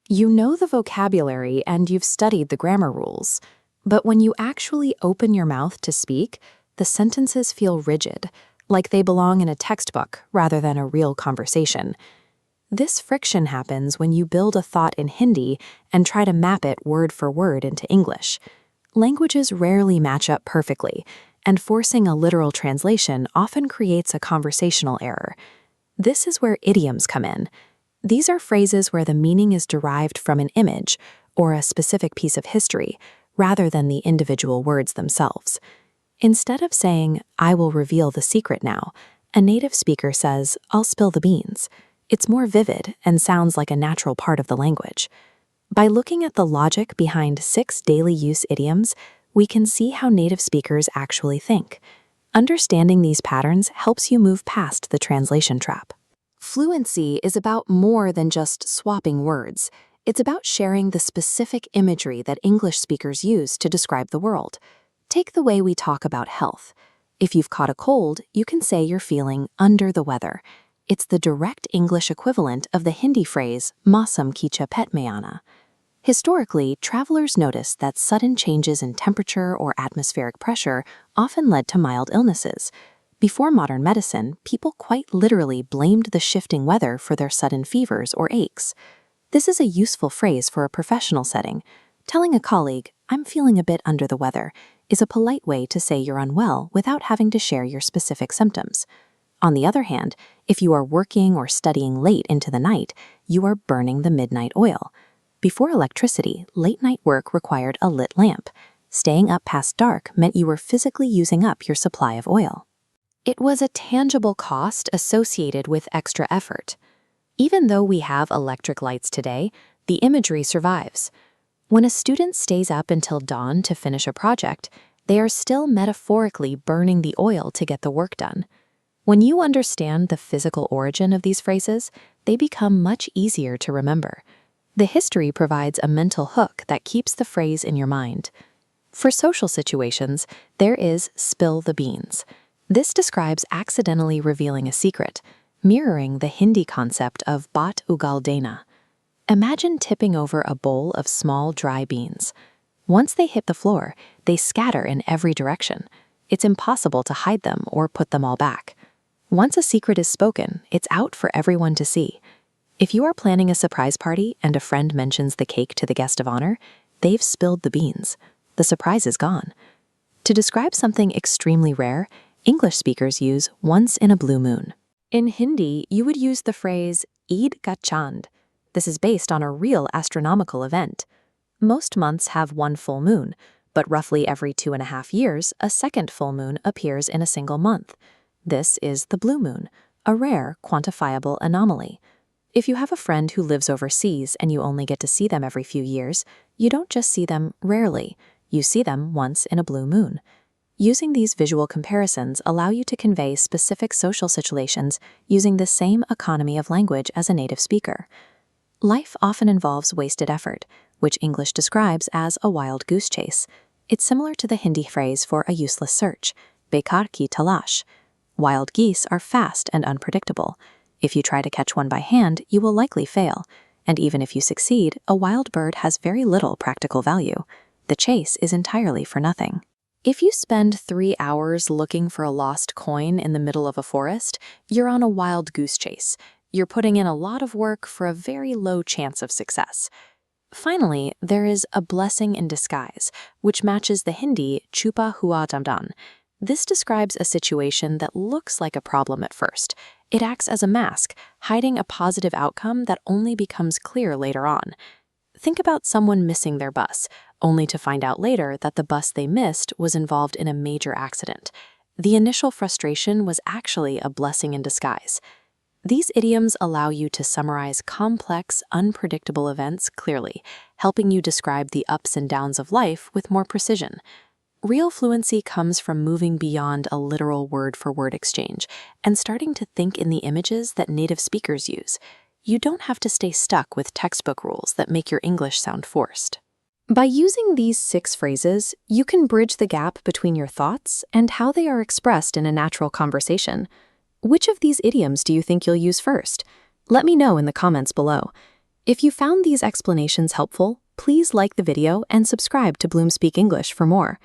You know the vocabulary and you've studied the grammar rules. But when you actually open your mouth to speak, the sentences feel rigid, like they belong in a textbook rather than a real conversation. This friction happens when you build a thought in Hindi and try to map it word for word into English. Languages rarely match up perfectly, and forcing a literal translation often creates a conversational error. This is where idioms come in. These are phrases where the meaning is derived from an image or a specific piece of history, rather than the individual words themselves. Instead of saying, "I will reveal the secret now," a native speaker says, "I'll spill the beans." It's more vivid and sounds like a natural part of the language. By looking at the logic behind 6 daily use idioms, we can see how native speakers actually think. Understanding these patterns helps you move past the translation trap. Fluency is about more than just swapping words. It's about sharing the specific imagery that English speakers use to describe the world. Take the way we talk about health. If you've caught a cold, you can say you're feeling under the weather. It's the direct English equivalent of the Hindi phrase, "Mausam ki chapet mein aana." Historically, travelers noticed that sudden changes in temperature or atmospheric pressure often led to mild illnesses. Before modern medicine, people quite literally blamed the shifting weather for their sudden fevers or aches. This is a useful phrase for a professional setting. Telling a colleague, "I'm feeling a bit under the weather," is a polite way to say you're unwell without having to share your specific symptoms. On the other hand, if you are working or studying late into the night, you are burning the midnight oil. Before electricity, late-night work required a lit lamp. Staying up past dark meant you were physically using up your supply of oil. It was a tangible cost associated with extra effort. Even though we have electric lights today, the imagery survives. When a student stays up until dawn to finish a project, they are still metaphorically burning the oil to get the work done. When you understand the physical origin of these phrases, they become much easier to remember. The history provides a mental hook that keeps the phrase in your mind. For social situations, there is spill the beans. This describes accidentally revealing a secret, mirroring the Hindi concept of baat ugal dena. Imagine tipping over a bowl of small dry beans. Once they hit the floor, they scatter in every direction. It's impossible to hide them or put them all back. Once a secret is spoken, it's out for everyone to see. If you are planning a surprise party and a friend mentions the cake to the guest of honor, they've spilled the beans. The surprise is gone. To describe something extremely rare, English speakers use once in a blue moon. In Hindi, you would use the phrase Eid ka chand. This is based on a real astronomical event. Most months have one full moon, but roughly every 2.5 years, a second full moon appears in a single month. This is the blue moon, a rare, quantifiable anomaly. If you have a friend who lives overseas and you only get to see them every few years, you don't just see them rarely, you see them once in a blue moon. Using these visual comparisons allow you to convey specific social situations using the same economy of language as a native speaker. Life often involves wasted effort, which English describes as a wild goose chase. It's similar to the Hindi phrase for a useless search, bekar ki talash. Wild geese are fast and unpredictable. If you try to catch one by hand, you will likely fail. And even if you succeed, a wild bird has very little practical value. The chase is entirely for nothing. If you spend 3 hours looking for a lost coin in the middle of a forest, you're on a wild goose chase. You're putting in a lot of work for a very low chance of success. Finally, there is a blessing in disguise, which matches the Hindi chupa hua damdan. This describes a situation that looks like a problem at first. It acts as a mask, hiding a positive outcome that only becomes clear later on. Think about someone missing their bus, only to find out later that the bus they missed was involved in a major accident. The initial frustration was actually a blessing in disguise. These idioms allow you to summarize complex, unpredictable events clearly, helping you describe the ups and downs of life with more precision. Real fluency comes from moving beyond a literal word-for-word exchange and starting to think in the images that native speakers use. You don't have to stay stuck with textbook rules that make your English sound forced. By using these 6 phrases, you can bridge the gap between your thoughts and how they are expressed in a natural conversation. Which of these idioms do you think you'll use first? Let me know in the comments below. If you found these explanations helpful, please like the video and subscribe to Bloom Speak English for more.